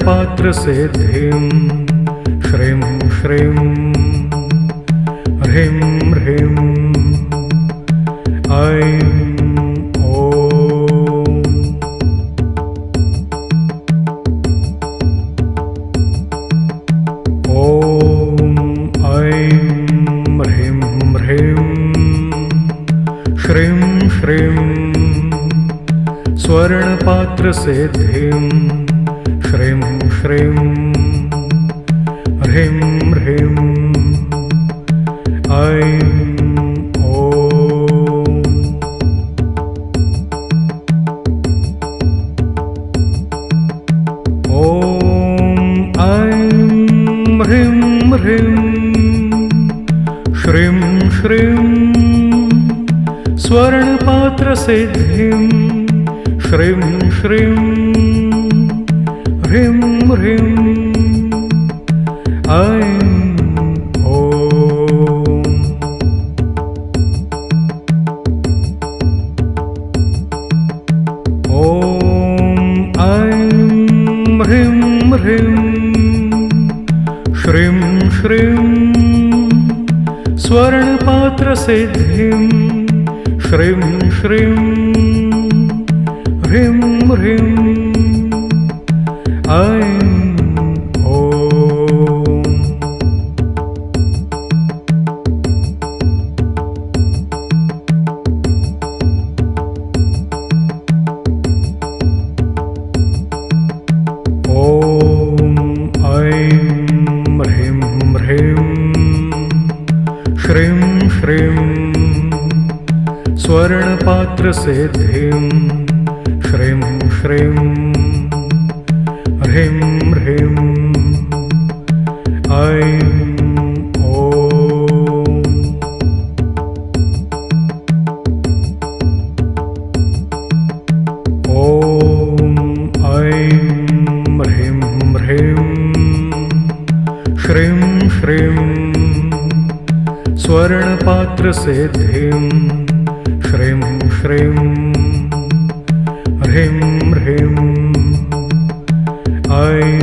स्वर्णपात्रसिद्धिं श्रीं श्रीं ह्रीं ह्रीं ऐं श्रीं श्रीं स्वर्णपात्रसिद्धिं श्रीं श्रीं ह्रीं ह्रीं ऐं ह्रीं ह्रीं श्रीं श्रीं स्वर्णपात्रसिद्धिं श्रीं श्रीं ह्रीं ह्रीं ऐं ह्रीं ह्रीं श्रीं श्रीं स्वर्णपात्रसिद्धिं श्रीं श्रीं ह्रीं ह्रीं ऐं श्रीं श्रीं स्वर्णपात्रसिद्धिं श्रीं श्रीं ह्रीं ह्रीं ऐं ह्रीं ह्रीं श्रीं श्रीं स्वर्णपात्रसिद्धिं श्रीं श्रीं ह्रीं ह्रीं ऐं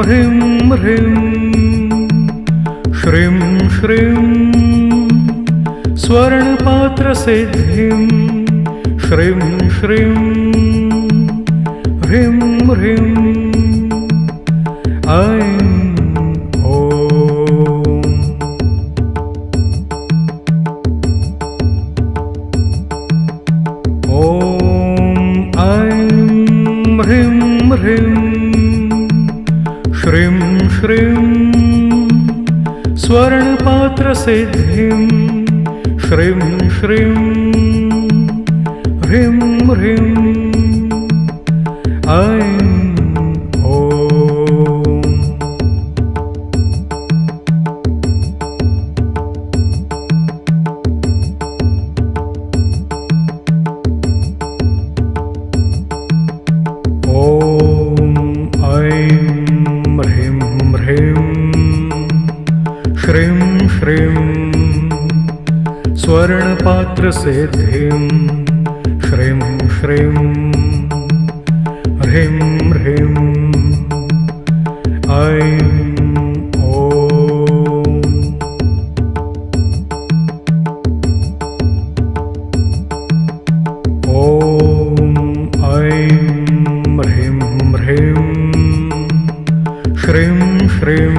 ह्रीं ह्रीं श्रीं श्रीं स्वर्णपात्रसिद्धिं श्रीं श्रीं ह्रीं ह्रीं ऐं ह्रीं ह्रीं श्रीं श्रीं स्वर्णपात्रसिद्धिं श्रीं श्रीं ह्रीं ह्रीं ऐं ह्रीं ह्रीं श्रीं श्रीं स्वर्णपात्रसिद्धिं श्रीं श्रीं ह्रीं ह्रीं ऐं ह्रीं ह्रीं श्रीं श्रीं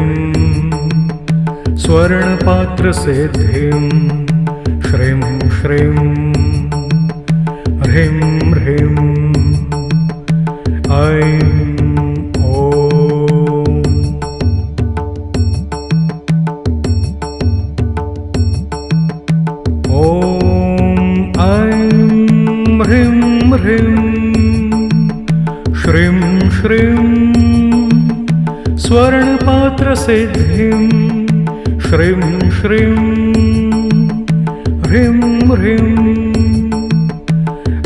स्वर्णपात्रसिद्धिं श्रीं श्रीं ह्रीं ह्रीं ऐं ह्रीं ह्रीं श्रीं श्रीं स्वर्णपात्रसिद्धिं श्रीं श्रीं ह्रीं ह्रीं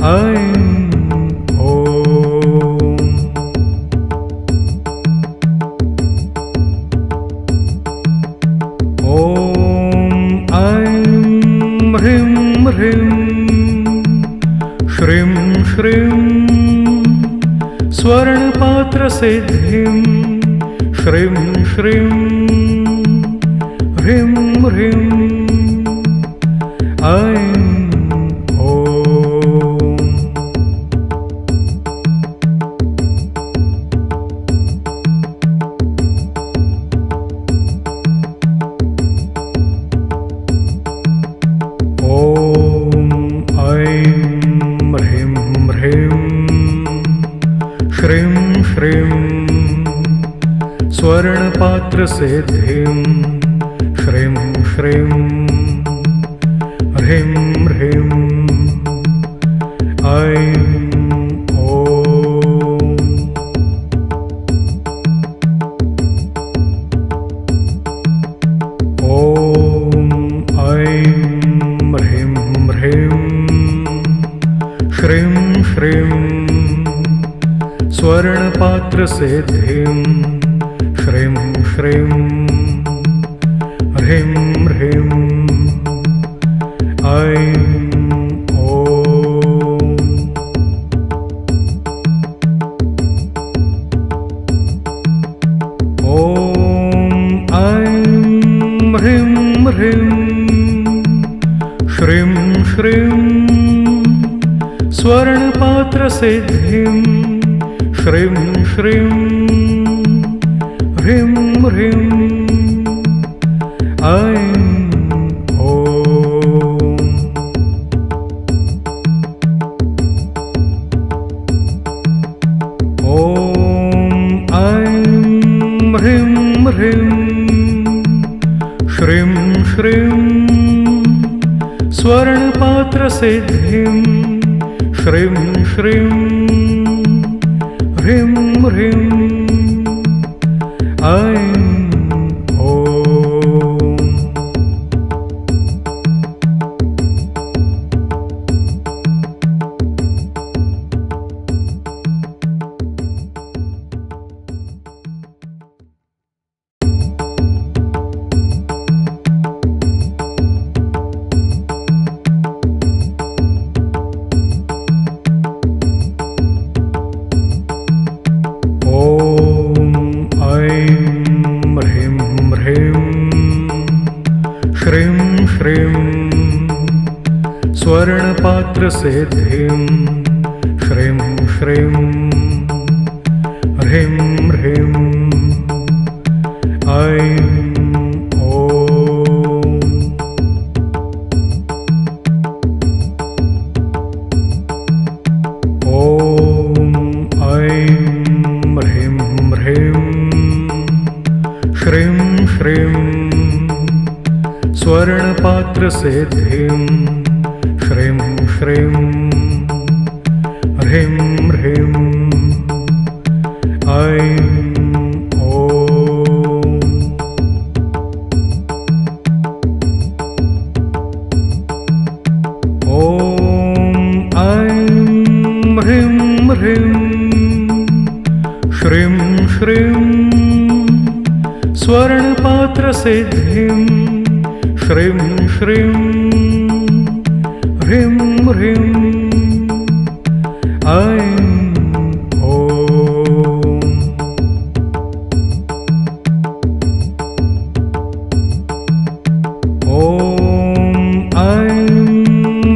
ऐं ह्रीं स्वर्णपात्रसिद्धिं श्रीं श्रीं ह्रीं ह्रीं ऐं श्रीं श्रीं स्वर्णपात्रसिद्धिं श्रीं श्रीं ह्रीं ह्रीं ऐं ह्रीं ह्रीं श्रीं श्रीं स्वर्णपात्रसिद्धिं श्रीं श्रीं ह्रीं ह्रीं ऐं ह्रीं ह्रीं श्रीं श्रीं स्वर्णपात्रसिद्धिं श्रीं श्रीं ह्रीं ह्रीं ऐं ह्रीं ह्रीं श्रीं श्रीं स्वर्णपात्रसिद्धिं श्रीं श्रीं ह्रीं ह्रीं ऐं श्रीं श्रीं स्वर्णपात्रसिद्धिं श्रीं श्रीं ह्रीं ह्रीं ऐं ह्रीं ह्रीं श्रीं श्रीं स्वर्णपात्रसिद्धिं श्रीं श्रीं ह्रीं ह्रीं ऐं ह्रीं ह्रीं श्रीं श्रीं स्वर्णपात्रसिद्धिं श्रीं श्रीं ह्रीं ह्रीं ऐं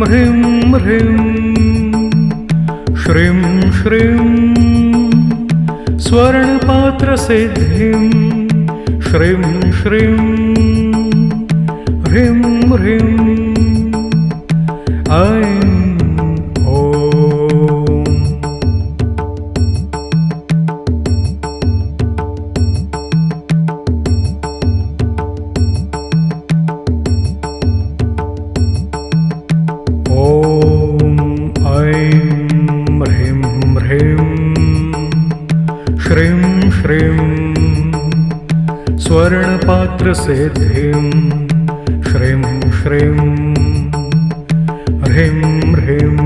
ह्रीं ह्रीं श्रीं श्रीं स्वर्णपात्रसिद्धिं श्रीं श्रीं ह्रीं ह्रीं ऐं श्रीं श्रीं स्वर्णपात्रसिद्धिं श्रीं श्रीं ह्रीं ह्रीं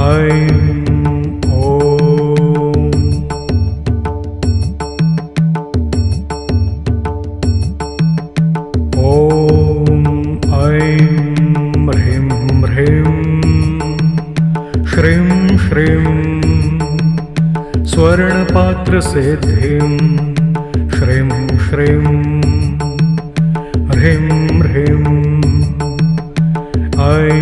ऐं ह्रीं ह्रीं श्रीं श्रीं स्वर्णपात्रसिद्धिं श्रीं श्रीं ह्रीं ह्रीं ऐं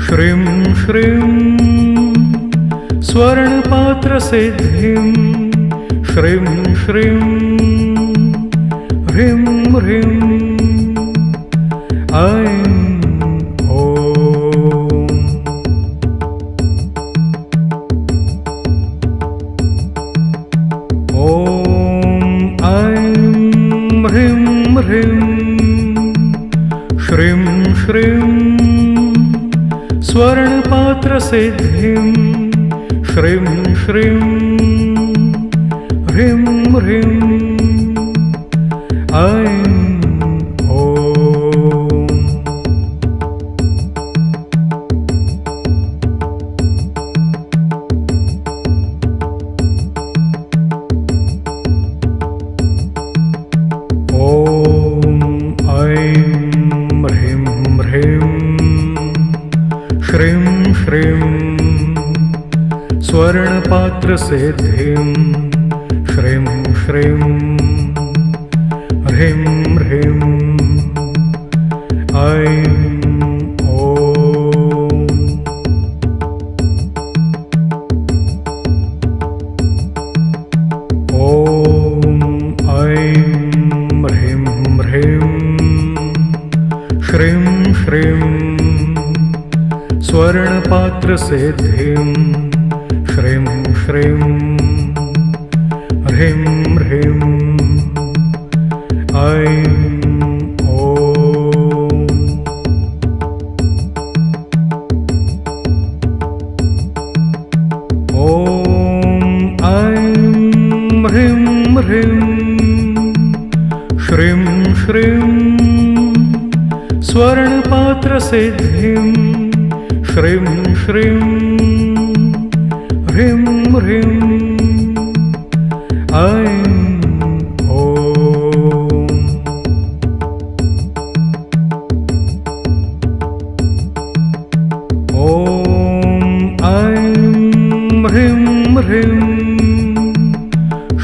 श्रीं श्रीं स्वर्णपात्रसिद्धिं श्रीं श्रीं ह्रीं ह्रीं ऐं श्रीं श्रीं स्वर्णपात्रसिद्धिं श्रीं श्रीं ह्रीं ह्रीं ऐं श्रीं श्रीं स्वर्णपात्रसिद्धिं श्रीं श्रीं ह्रीं ह्रीं ऐं श्रीं श्रीं स्वर्णपात्रसिद्धिं श्रीं श्रीं ह्रीं ह्रीं ऐं श्रीं श्रीं स्वर्णपात्रसिद्धिं श्रीं श्रीं ह्रीं ह्रीं ऐं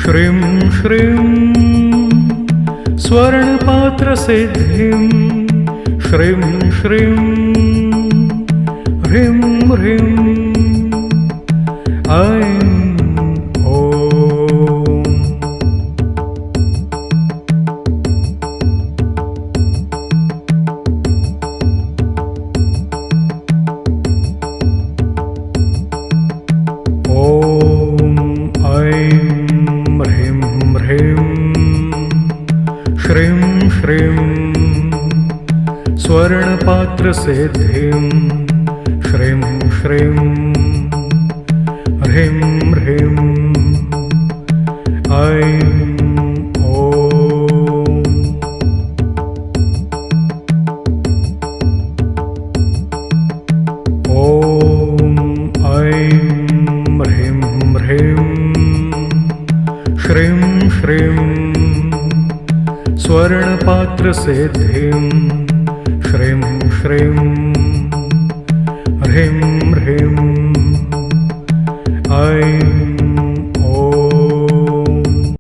श्रीं श्रीं स्वर्णपात्रसिद्धिं श्रीं श्रीं ह्रीं ह्रीं ऐं श्रीं श्रीं स्वर्णपात्रसिद्धिं श्रीं श्रीं ह्रीं ह्रीं ऐं श्रीं श्रीं स्वर्णपात्रसिद्धिं श्रीं श्रीं ह्रीं ह्रीं ऐं